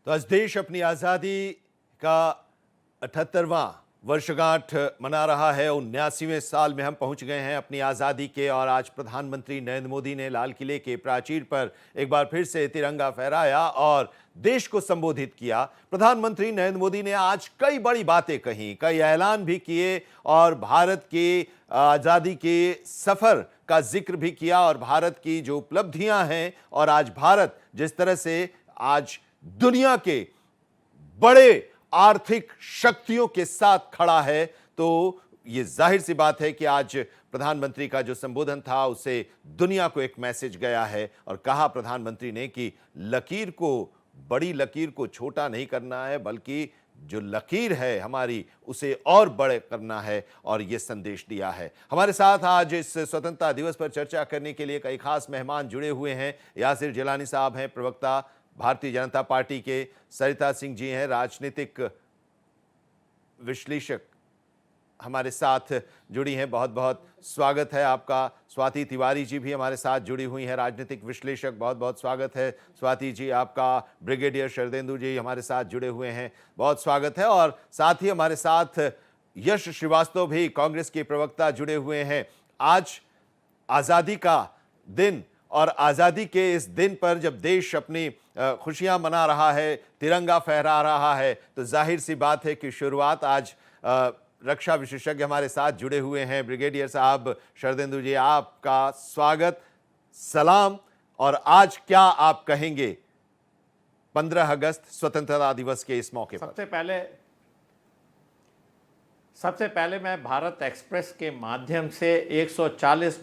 तो आज देश अपनी आज़ादी का 78वां वर्षगांठ मना रहा है। 79वें साल में हम पहुंच गए हैं अपनी आज़ादी के, और आज प्रधानमंत्री नरेंद्र मोदी ने लाल किले के प्राचीर पर एक बार फिर से तिरंगा फहराया और देश को संबोधित किया। प्रधानमंत्री नरेंद्र मोदी ने आज कई बड़ी बातें कही, कई ऐलान भी किए और भारत के आज़ादी के सफ़र का जिक्र भी किया और भारत की जो उपलब्धियां हैं और आज भारत जिस तरह से आज दुनिया के बड़े आर्थिक शक्तियों के साथ खड़ा है, तो ये जाहिर सी बात है कि आज प्रधानमंत्री का जो संबोधन था उससे दुनिया को एक मैसेज गया है। और कहा प्रधानमंत्री ने कि लकीर को, बड़ी लकीर को छोटा नहीं करना है, बल्कि जो लकीर है हमारी उसे और बड़े करना है, और ये संदेश दिया है। हमारे साथ आज इस स्वतंत्रता दिवस पर चर्चा करने के लिए कई खास मेहमान जुड़े हुए हैं। यासिर जिलानी साहब हैं, प्रवक्ता भारतीय जनता पार्टी के। सरिता सिंह जी हैं, राजनीतिक विश्लेषक, हमारे साथ जुड़ी हैं, बहुत बहुत स्वागत है आपका। स्वाति तिवारी जी भी हमारे साथ जुड़ी हुई हैं, राजनीतिक विश्लेषक, बहुत बहुत स्वागत है स्वाति जी आपका। ब्रिगेडियर शरदेंदु जी हमारे साथ जुड़े हुए हैं, बहुत स्वागत है। और साथ ही हमारे साथ यश श्रीवास्तव भी, कांग्रेस के प्रवक्ता, जुड़े हुए हैं। आज आज़ादी का दिन, और आज़ादी के इस दिन पर जब देश अपनी खुशियां मना रहा है, तिरंगा फहरा रहा है, तो जाहिर सी बात है कि शुरुआत आज रक्षा विशेषज्ञ हमारे साथ जुड़े हुए हैं। ब्रिगेडियर साहब शरदेंदु जी, आपका स्वागत, सलाम। और आज क्या आप कहेंगे 15 अगस्त स्वतंत्रता दिवस के इस मौके पर? सबसे पहले मैं भारत एक्सप्रेस के माध्यम से 140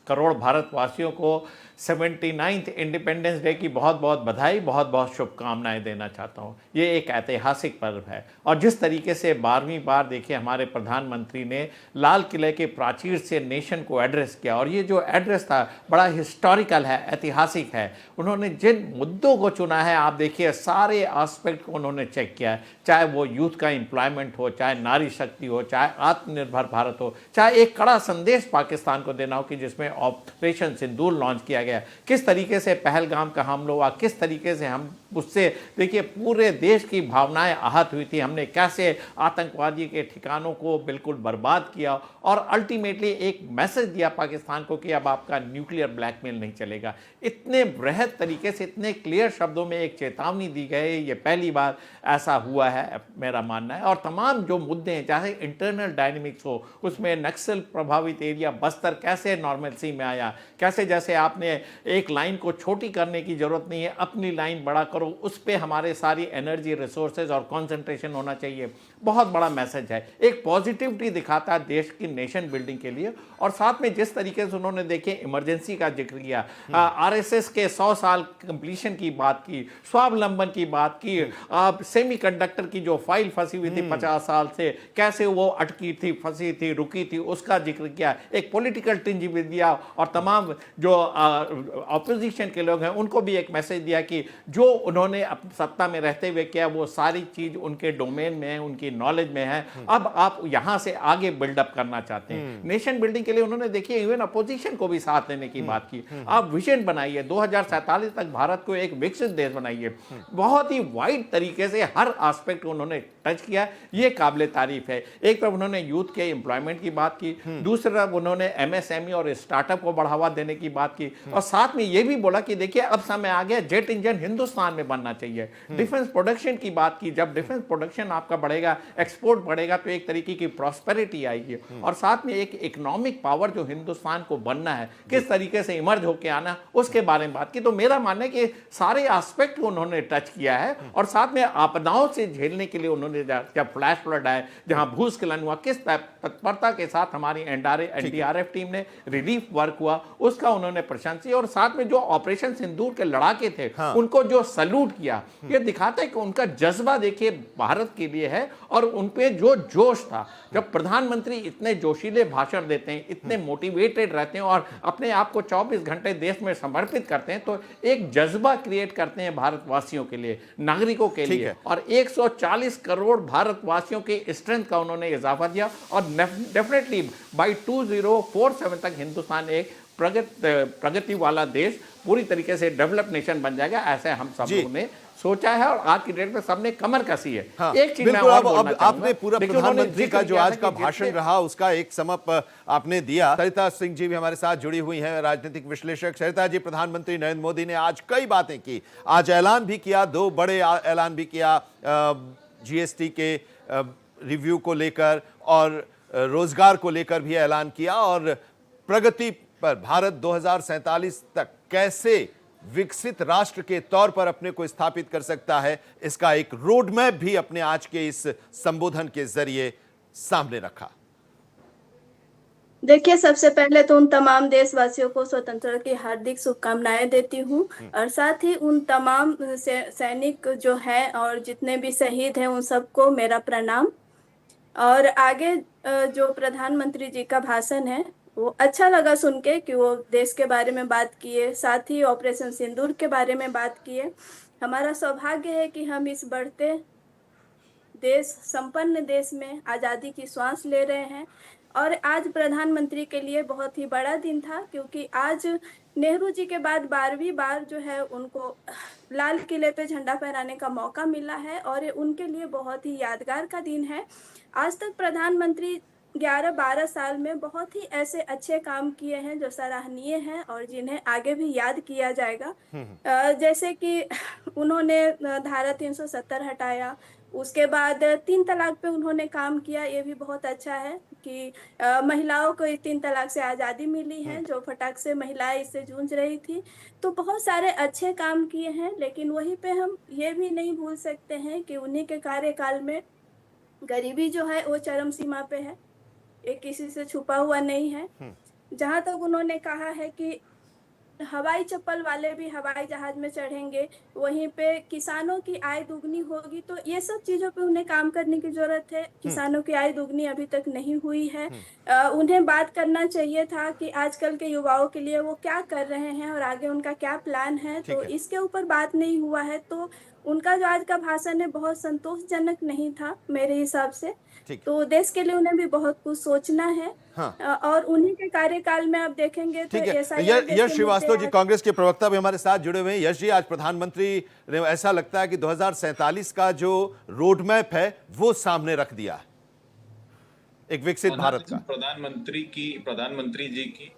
करोड़ भारतवासियों को 79th इंडिपेंडेंस डे की बहुत बहुत बधाई, बहुत बहुत शुभकामनाएं देना चाहता हूं। ये एक ऐतिहासिक पर्व है, और जिस तरीके से 12वीं बार देखिए हमारे प्रधानमंत्री ने लाल किले के प्राचीर से नेशन को एड्रेस किया, और ये जो एड्रेस था बड़ा हिस्टोरिकल है, ऐतिहासिक है। उन्होंने जिन मुद्दों को चुना है, आप देखिए सारे एस्पेक्ट को उन्होंने चेक किया है, चाहे वो यूथ का एम्प्लॉयमेंट हो, चाहे नारी शक्ति हो, चाहे आत्मनिर्भर भारत हो, चाहे एक कड़ा संदेश पाकिस्तान को देना हो कि जिसमें ऑपरेशन सिंदूर लॉन्च किया गया, किस तरीके से पहलगाम का हमला हुआ, किस तरीके से हम उससे देखिए पूरे देश की भावनाएं आहत हुई थी, हमने कैसे आतंकवादी के ठिकानों को बिल्कुल बर्बाद किया, और अल्टीमेटली एक मैसेज दिया पाकिस्तान को कि अब आपका न्यूक्लियर ब्लैकमेल नहीं चलेगा। इतने बृहद तरीके से, इतने क्लियर शब्दों में एक चेतावनी दी गई, ये पहली बार ऐसा हुआ है मेरा मानना है। और तमाम जो मुद्दे हैं, चाहे इंटरनल डायनेमिक्स हो, उसमें नक्सल प्रभावित एरिया बस्तर कैसे नॉर्मलसी में आया, कैसे जैसे आपने एक लाइन को छोटी करने की जरूरत नहीं है, अपनी लाइन बड़ा करो, उस पर हमारे सारी एनर्जी, रिसोर्सेज और कंसंट्रेशन होना चाहिए। बहुत बड़ा मैसेज है, एक पॉजिटिविटी दिखाता है देश की नेशन बिल्डिंग के लिए। और साथ में जिस तरीके से उन्होंने देखिए इमरजेंसी का जिक्र किया, आरएसएस के 100 साल कंप्लीशन की बात की, स्वावलंबन की बात की, सेमीकंडक्टर की जो फाइल फंसी हुई थी 50 साल से, कैसे वो अटकी थी, फंसी थी, रुकी थी, उसका जिक्र किया। एक पॉलिटिकल टिंज भी दिया, और तमाम जो ऑपोजिशन के लोग हैं उनको भी एक मैसेज दिया कि जो उन्होंने सत्ता में रहते हुए किया वो सारी चीज उनके डोमेन में है, उनकी नॉलेज में है, अब आप यहां से आगे बिल्डअप करना चाहते हैं। नेशन बिल्डिंग के लिए उन्होंने देखिए इवन अपोजिशन को भी साथ लेने की बात की। आप विजन बनाइए, 2047 तक भारत को एक विकसित देश बनाइए। बहुत ही वाइड तरीके से हर एस्पेक्ट को उन्होंने टच किया, ये काबिल तारीफ है। एक तरफ उन्होंने यूथ के एम्प्लॉयमेंट की बात की, दूसरी तरफ उन्होंने एमएसएमई और स्टार्टअप को बढ़ावा देने की बात की, और साथ में ये भी बोला कि देखिए अब समय आ गया, जेट इंजन हिंदुस्तान में बनना चाहिए। डिफेंस प्रोडक्शन की बात की, जब डिफेंस प्रोडक्शन आपका बढ़ेगा, एक्सपोर्ट बढ़ेगा, तो एक तरीके की प्रॉस्पेरिटी आएगी। और साथ में एक इकोनॉमिक पावर जो हिंदुस्तान को बनना है, किस तरीके से इमर्ज होकर आना, उसके बारे में बात की। तो मेरा मानना है कि सारे एस्पेक्ट को उन्होंने टच किया है। और साथ में आपदाओं से झेलने के लिए उन्होंने, जब फ्लैश फ्लड आए, जहां भूस्खलन हुआ, किस तत्परता के साथ हमारी एनडीआरएफ टीम ने रिलीफ वर्क हुआ, उसका उन्होंने प्रशंसा। और साथ में जो ऑपरेशन सिंदूर के लड़ाके थे, उनको जो सैल्यूट किया, ये दिखाता है कि उनका जज्बा देखिए भारत के लिए है, और उनपे जो जोश था। जब प्रधानमंत्री इतने जोशीले भाषण देते हैं, इतने मोटिवेटेड रहते हैं और अपने आप को 24 घंटे देश में समर्पित करते हैं, तो एक जज्बा क्रिएट करते हैं भारतवासियों के लिए, नागरिकों के लिए। और 140 करोड़ भारतवासियों की स्ट्रेंथ का उन्होंने इजाफा दिया, और डेफिनेटली बाय 2047 तक हिंदुस्तान एक प्रगति वाला देश, पूरी तरीके से डेवलप नेशन बन जाएगा, ऐसे हम सब लोगों ने सोचा है और आज की डेट में सबने कमर कसी है। हाँ, एक चीज मैं बिल्कुल। और अब बोलना चाहूंगा, आपने पूरा देखिए उन्होंने प्रधानमंत्री का जिक्र जो किया आज था का कि भाषण जितने- रहा उसका एक समप आपने दिया। सरिता सिंह जी भी हमारे साथ जुड़ी हुई हैं, राजनीतिक विश्लेषक। सरिता जी, प्रधानमंत्री नरेंद्र मोदी ने आज कई बातें की, आज ऐलान भी किया, दो बड़े ऐलान भी किया, जीएसटी के रिव्यू को लेकर और रोजगार को लेकर भी ऐलान किया, और प्रगति पर भारत 2047 तक कैसे विकसित राष्ट्र के तौर पर अपने को स्थापित कर सकता है, इसका एक रोड मैप भी अपने आज के इस संबोधन के जरिए सामने रखा। देखिए, सबसे पहले तो उन तमाम देशवासियों को स्वतंत्रता की हार्दिक शुभकामनाएं देती हूँ और साथ ही उन तमाम सैनिक जो हैं और जितने भी शहीद हैं उन सबको मेरा प्रणाम। और आगे जो प्रधानमंत्री जी का भाषण है वो अच्छा लगा सुन के कि वो देश के बारे में बात किए, साथ ही ऑपरेशन सिंदूर के बारे में बात किए। हमारा सौभाग्य है कि हम इस बढ़ते देश, संपन्न देश में आज़ादी की श्वास ले रहे हैं। और आज प्रधानमंत्री के लिए बहुत ही बड़ा दिन था, क्योंकि आज नेहरू जी के बाद 12वीं बार जो है उनको लाल किले पे झंडा फहराने का मौका मिला है और ये उनके लिए बहुत ही यादगार का दिन है। आज तक प्रधानमंत्री 11-12 साल में बहुत ही ऐसे अच्छे काम किए हैं जो सराहनीय हैं और जिन्हें आगे भी याद किया जाएगा। जैसे कि उन्होंने धारा 370 हटाया, उसके बाद 3 तलाक पे उन्होंने काम किया, ये भी बहुत अच्छा है कि महिलाओं को 3 तलाक से आज़ादी मिली है, जो फटाक से महिलाएं इससे जूझ रही थी। तो बहुत सारे अच्छे काम किए हैं, लेकिन वहीं पे हम ये भी नहीं भूल सकते हैं कि उन्हीं के कार्यकाल में गरीबी जो है वो चरम सीमा पे है, ये किसी से छुपा हुआ नहीं है। जहां तक उन्होंने कहा है कि हवाई चप्पल वाले भी हवाई जहाज में चढ़ेंगे, वहीं पे किसानों की आय दुगनी होगी, तो ये सब चीजों पे उन्हें काम करने की जरूरत है। किसानों की आय दुगनी अभी तक नहीं हुई है। उन्हें बात करना चाहिए था कि आजकल के युवाओं के लिए वो क्या कर रहे हैं और आगे उनका क्या प्लान है, तो इसके ऊपर बात नहीं हुआ है। तो उनका जो आज का भाषण है बहुत संतोषजनक नहीं था मेरे हिसाब से। तो देश के लिए उन्हें भी बहुत कुछ सोचना है। हाँ। और उन्हीं के कार्यकाल में आप देखेंगे तो ठीक है। SIR यश श्रीवास्तव जी, कांग्रेस के प्रवक्ता भी हमारे साथ जुड़े हुए हैं। यश जी, आज प्रधानमंत्री ने ऐसा लगता है कि 2047 का जो रोड मैप है वो सामने रख दिया है, एक विकसित भारत का। प्रधानमंत्री जी की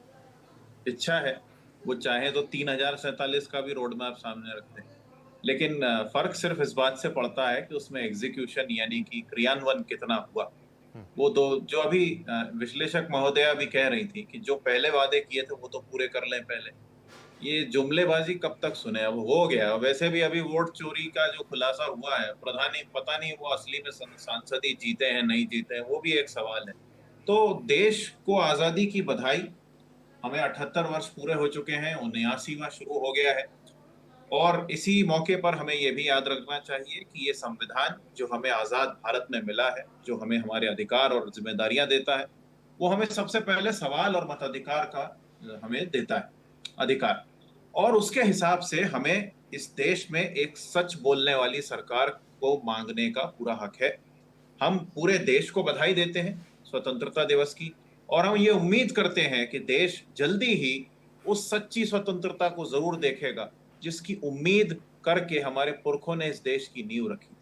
इच्छा है, वो चाहे तो 3047 का भी रोड मैप सामने रखते हैं, लेकिन फर्क सिर्फ इस बात से पड़ता है कि उसमें एग्जीक्यूशन यानी कि क्रियान्वयन कितना हुआ। वो दो जो अभी विश्लेषक महोदया भी कह रही थी कि जो पहले वादे किए थे वो तो पूरे कर लें पहले, ये जुमलेबाजी कब तक सुने, अब हो गया। वैसे भी अभी वोट चोरी का जो खुलासा हुआ है, पता नहीं वो असली में सांसद ही जीते हैं नहीं जीते हैं, वो भी एक सवाल है। तो देश को आजादी की बधाई। हमें 78 वर्ष पूरे हो चुके हैं, 79वां शुरू हो गया है। और इसी मौके पर हमें यह भी याद रखना चाहिए कि ये संविधान जो हमें आजाद भारत में मिला है, जो हमें हमारे अधिकार और जिम्मेदारियां देता है, वो हमें सबसे पहले सवाल और मताधिकार का हमें देता है अधिकार। और उसके हिसाब से हमें इस देश में एक सच बोलने वाली सरकार को मांगने का पूरा हक है। हम पूरे देश को बधाई देते हैं स्वतंत्रता दिवस की, और हम ये उम्मीद करते हैं कि देश जल्दी ही उस सच्ची स्वतंत्रता को जरूर देखेगा जिसकी उम्मीद करके हमारे पुरखों ने इस देश की नींव रखी।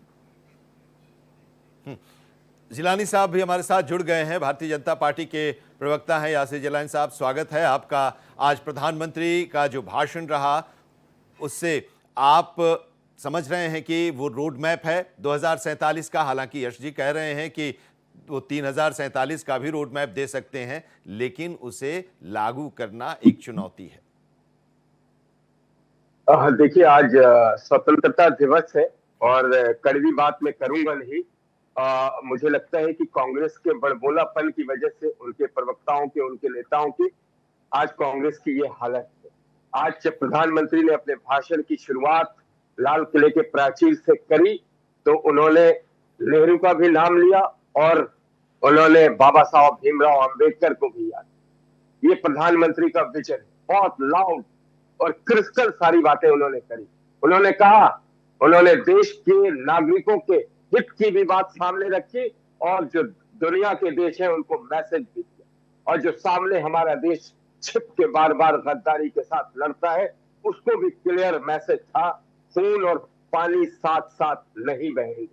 जिलानी साहब भी हमारे साथ जुड़ गए हैं, भारतीय जनता पार्टी के प्रवक्ता हैं। यासिर जिलानी साहब, स्वागत है आपका। आज प्रधानमंत्री का जो भाषण रहा उससे आप समझ रहे हैं कि वो रोड मैप है 2047 का, हालांकि यश जी कह रहे हैं कि वो 3047 का भी रोड मैप दे सकते हैं, लेकिन उसे लागू करना एक चुनौती है। देखिए, आज स्वतंत्रता दिवस है और कड़वी बात मैं करूंगा नहीं। मुझे लगता है कि कांग्रेस के बड़बोलापन की वजह से, उनके प्रवक्ताओं के, उनके नेताओं की, आज कांग्रेस की ये हालत है। आज जब प्रधानमंत्री ने अपने भाषण की शुरुआत लाल किले के प्राचीर से करी तो उन्होंने नेहरू का भी नाम लिया और उन्होंने बाबा साहब भीमराव अंबेडकर को भी याद। ये प्रधानमंत्री का विजन है। बहुत लाउड और क्रिस्टल सारी बातें उन्होंने करी। उन्होंने कहा, उन्होंने देश के नागरिकों के हित की भी बात सामने रखी और जो दुनिया के देश हैं उनको मैसेज भी दिया, और जो सामने हमारा देश छिप के बार बार गद्दारी के साथ लड़ता है उसको भी क्लियर मैसेज था। खून और पानी साथ साथ नहीं बहेंगे।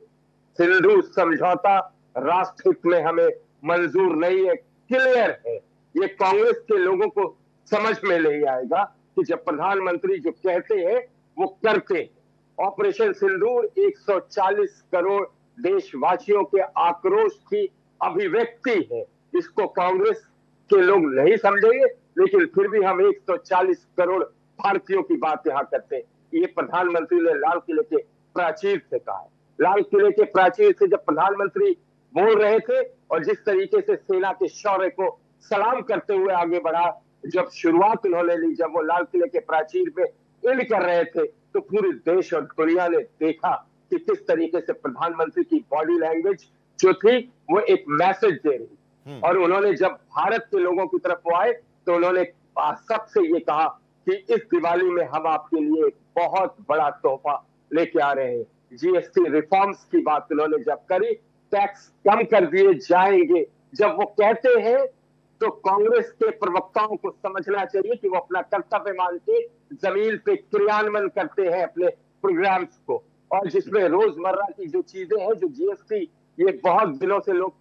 सिंधु समझौता राष्ट्र हित में हमें मंजूर नहीं है, क्लियर है। ये कांग्रेस के लोगों को समझ में नहीं आएगा कि जब प्रधानमंत्री जो कहते हैं वो करते हैं। ऑपरेशन सिंदूर 140 करोड़ देशवासियों के आक्रोश की अभिव्यक्ति है। इसको कांग्रेस के लोग नहीं समझेंगे, लेकिन फिर भी हम 140 करोड़ भारतीयों की बात यहाँ करते हैं। ये प्रधानमंत्री ने लाल किले के प्राचीर से कहा है। लाल किले के प्राचीर से जब प्रधानमंत्री बोल रहे थे और जिस तरीके से सेना के शौर्य को सलाम करते हुए आगे बढ़ा, जब शुरुआत उन्होंने ली, जब वो लाल किले के प्राचीर पे इंड कर रहे थे, तो पूरे देश और दुनिया ने देखा कि किस तरीके से प्रधानमंत्री की बॉडी लैंग्वेज जो थी वो एक मैसेज दे रही। और उन्होंने जब भारत के लोगों की तरफ वो आए तो उन्होंने सबसे ये कहा कि इस दिवाली में हम आपके लिए एक बहुत बड़ा तोहफा लेके आ रहे हैं। जीएसटी रिफॉर्म्स की बात उन्होंने जब करी, टैक्स कम कर दिए जाएंगे, जब वो कहते हैं तो कांग्रेस के प्रवक्ताओं को समझना चाहिए कि वो अपना कर्तव्य मान के जमीन पे क्रियान्वयन करते हैं अपने प्रोग्राम्स को, और जिसमें रोजमर्रा की जो चीजें हैं, जो जीएसटी ये बहुत दिनों से लोग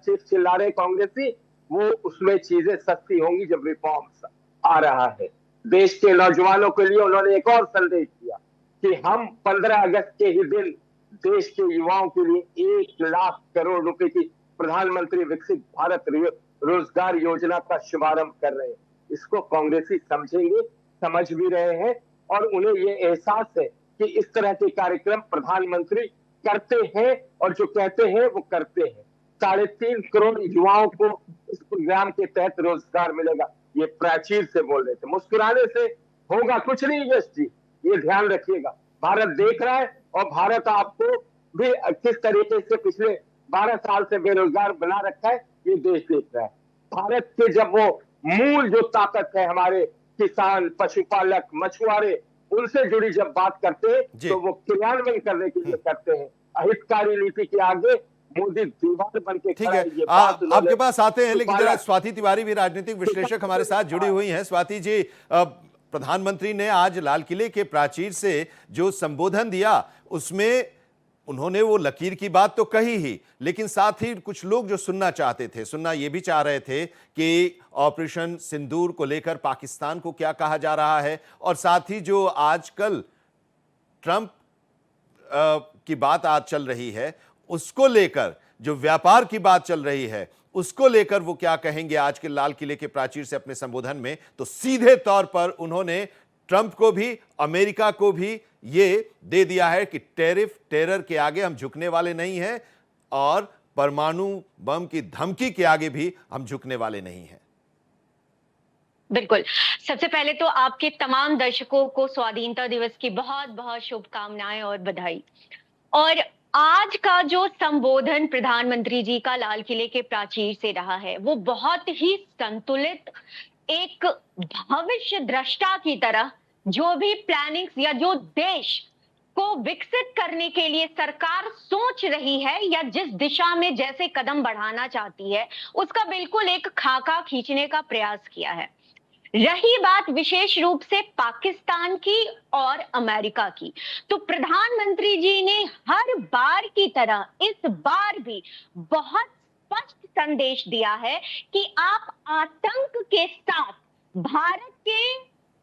चिल्ला रहे कांग्रेसी, वो उसमें चीजें सस्ती होंगी जब रिफॉर्म्स आ रहा है। देश के नौजवानों के लिए उन्होंने एक और संदेश दिया कि हम 15 अगस्त के ही दिन देश के युवाओं के लिए 1 लाख करोड़ रुपए की प्रधानमंत्री विकसित भारत रोजगार योजना का शुभारंभ कर रहे हैं। इसको कांग्रेसी समझेंगे, समझ भी रहे हैं, और उन्हें ये एहसास है कि इस तरह के कार्यक्रम प्रधानमंत्री करते हैं और जो कहते हैं वो करते हैं। 3.5 करोड़ युवाओं को इस प्रोग्राम के तहत रोजगार मिलेगा। ये प्राचीर से बोल रहे थे। मुस्कुराने से होगा कुछ नहीं यश जी, ये ध्यान रखिएगा। भारत देख रहा है और भारत आपको भी किस तरीके से पिछले 12 साल से बेरोजगार बना रखा है, ये देश देख रहा है। भारत के जब वो मूल जो ताकत है, हमारे किसान, पशुपालक, मछुआरे, उनसे जुड़ी जब बात करते हैं तो वो क्रियान्वयन करने के लिए करते हैं। अहितकारी नीति के आगे मोदी दीवार बन के ठीक है, आपके पास आते हैं, लेकिन जरा स्वाति तिवारी भी राजनीतिक विश्लेषक हमारे साथ जुड़ी हुई हैं। स्वाति जी, प्रधानमंत्री ने आज लाल किले के प्राचीर से जो संबोधन दिया उसमें उन्होंने वो लकीर की बात तो कही ही, लेकिन साथ ही कुछ लोग जो सुनना चाहते थे, सुनना ये भी चाह रहे थे कि ऑपरेशन सिंदूर को लेकर पाकिस्तान को क्या कहा जा रहा है, और साथ ही जो आजकल ट्रंप की बात आज चल रही है उसको लेकर, जो व्यापार की बात चल रही है उसको लेकर वो क्या कहेंगे आज के लाल किले के प्राचीर से अपने संबोधन में। तो सीधे तौर पर उन्होंने ट्रंप को भी, अमेरिका को भी ये दे दिया है कि टेरर के आगे हम झुकने वाले नहीं हैं और परमाणु बम की धमकी के आगे भी हम झुकने वाले नहीं हैं। बिल्कुल। सबसे पहले तो आपके तमाम दर्शकों को स्वाधीनता दिवस की बहुत बहुत शुभकामनाएं और बधाई। और आज का जो संबोधन प्रधानमंत्री जी का लाल किले के प्राचीर से रहा है वो बहुत ही संतुलित, एक भविष्य दृष्टा की तरह जो भी प्लानिंग्स या जो देश को विकसित करने के लिए सरकार सोच रही है या जिस दिशा में जैसे कदम बढ़ाना चाहती है उसका बिल्कुल एक खाका खींचने का प्रयास किया है। रही बात विशेष रूप से पाकिस्तान की और अमेरिका की, तो प्रधानमंत्री जी ने हर बार की तरह इस बार भी बहुत स्पष्ट संदेश दिया है कि आप आतंक के साथ, भारत के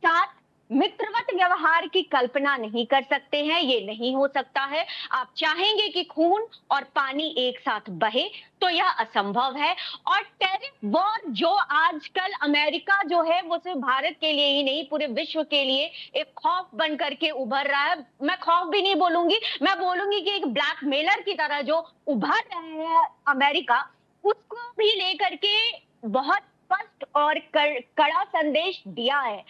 साथ मित्रवत व्यवहार की कल्पना नहीं कर सकते हैं, ये नहीं हो सकता है। आप चाहेंगे कि खून और पानी एक साथ बहे तो यह असंभव है। और टैरिफ वॉर जो आजकल अमेरिका जो है वो सिर्फ भारत के लिए ही नहीं पूरे विश्व के लिए एक खौफ बन करके उभर रहा है, मैं खौफ भी नहीं बोलूंगी, मैं बोलूंगी कि एक ब्लैकमेलर की तरह जो उभर रहे हैं अमेरिका, उसको भी लेकर के बहुत स्पष्ट और कड़ा संदेश दिया है।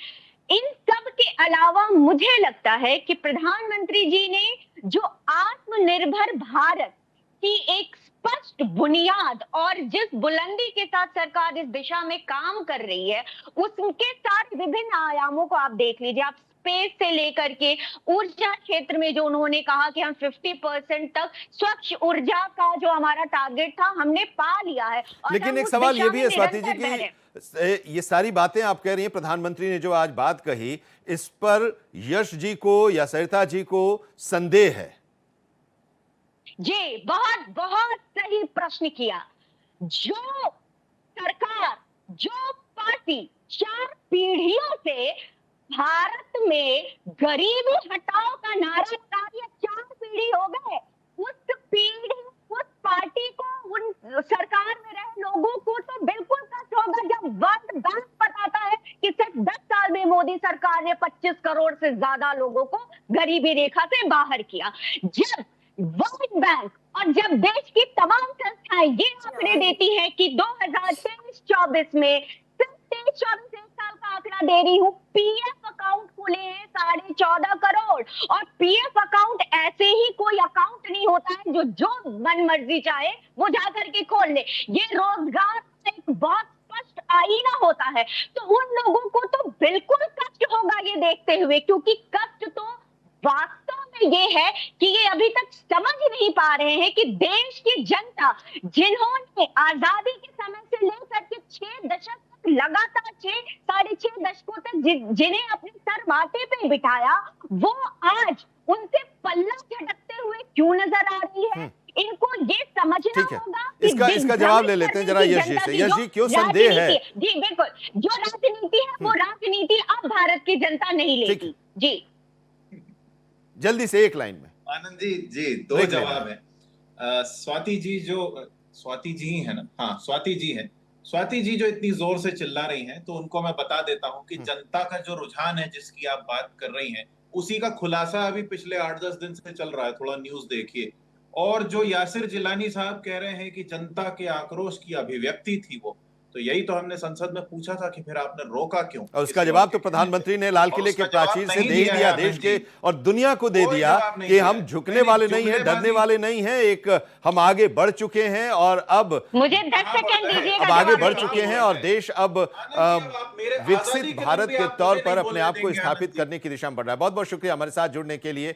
इन सब के अलावा मुझे लगता है कि प्रधानमंत्री जी ने जो आत्मनिर्भर भारत की एक स्पष्ट बुनियाद और जिस बुलंदी के साथ सरकार इस दिशा में काम कर रही है उसके साथ विभिन्न आयामों को आप देख लीजिए। आप स्पेस से लेकर के ऊर्जा क्षेत्र में जो उन्होंने कहा कि हम 50% तक स्वच्छ ऊर्जा का जो हमारा टारगेट था हमने पा लिया है। और लेकिन हम एक उस सवाल दिशा ये भी में है स्वाति जी निरंतर बढ़ रहे हैं। कि ये सारी बातें आप कह रही हैं, प्रधानमंत्री ने जो आज बात कही, इस पर यश जी को या सरिता जी को संदेह है। जी, बहुत बहुत सही प्रश्न किया। जो सरकार, जो पार्टी 4 पीढ़ियों से भारत में गरीबी हटाओ का नारा लगा रही है, 4 पीढ़ी हो गए, उस पीढ़ी, उस पार्टी को, उन सरकार में रहे लोगों को तो बिल्कुल कष्ट होगा जब वर्ल्ड बैंक बताता है कि सिर्फ 10 साल में मोदी सरकार ने 25 करोड़ से ज्यादा लोगों को गरीबी रेखा से बाहर किया। जब वर्ल्ड बैंक और जब देश की तमाम संस्थाएं ये आंकड़े देती हैं कि 2023-24 में सिर्फ 23-24 एक साल का आंकड़ा दे रही हूँ, पीएफ अकाउंट खुले हैं 14.5 करोड़। और पीएफ अकाउंट ऐसे ही कोई अकाउंट नहीं होता है जो मन मर्जी चाहे वो जा करके खोल ले। ये रोजगार का एक बहुत स्पष्ट आईना होता है। तो उन लोगों को तो बिल्कुल कष्ट होगा ये देखते हुए, क्योंकि कष्ट तो वास्तव में ये है कि ये अभी तक समझ नहीं पा रहे हैं कि देश की जनता, जिन्होंने आजादी के समय से लेकर के 6 दशक तक लगातार 6-6.5 दशकों तक जिन्हें अपने सर माथे पे बिठाया, वो आज उनसे पल्ला झटकते हुए क्यों नजर आ रही है। इनको ये समझना होगा कि इसका जवाब ले लेते हैं जरा यश जी से। यश जी, क्यों संदेह है? जी बिल्कुल, जो राजनीति है वो राजनीति अब भारत की जनता नहीं लेगी। जी जल्दी से एक लाइन में। आनंद जी दो जवाब है। स्वाति जी ही है ना? हाँ, स्वाति जी है। स्वाति जी जो इतनी जोर से चिल्ला रही हैं, तो उनको मैं बता देता हूं कि जनता का जो रुझान है जिसकी आप बात कर रही हैं, उसी का खुलासा अभी पिछले 8-10 दिन से चल रहा है। थोड़ा न्यूज देखिए। और जो यासिर जिलानी साहब कह रहे हैं कि जनता के आक्रोश की अभिव्यक्ति थी वो, तो यही तो हमने संसद में पूछा था कि फिर आपने रोका क्यों? और उसका जवाब तो प्रधानमंत्री ने लाल किले के प्राचीर से दे ही दिया, देश के और दुनिया को दे दिया कि हम झुकने वाले नहीं हैं, डरने वाले नहीं हैं। एक हम आगे बढ़ चुके हैं और अब मुझे 10 सेकंड दीजिएगा। अब आगे बढ़ चुके हैं और देश अब विकसित भारत के तौर पर अपने आप को स्थापित करने की दिशा में बढ़ रहा है। बहुत बहुत शुक्रिया हमारे साथ जुड़ने के लिए।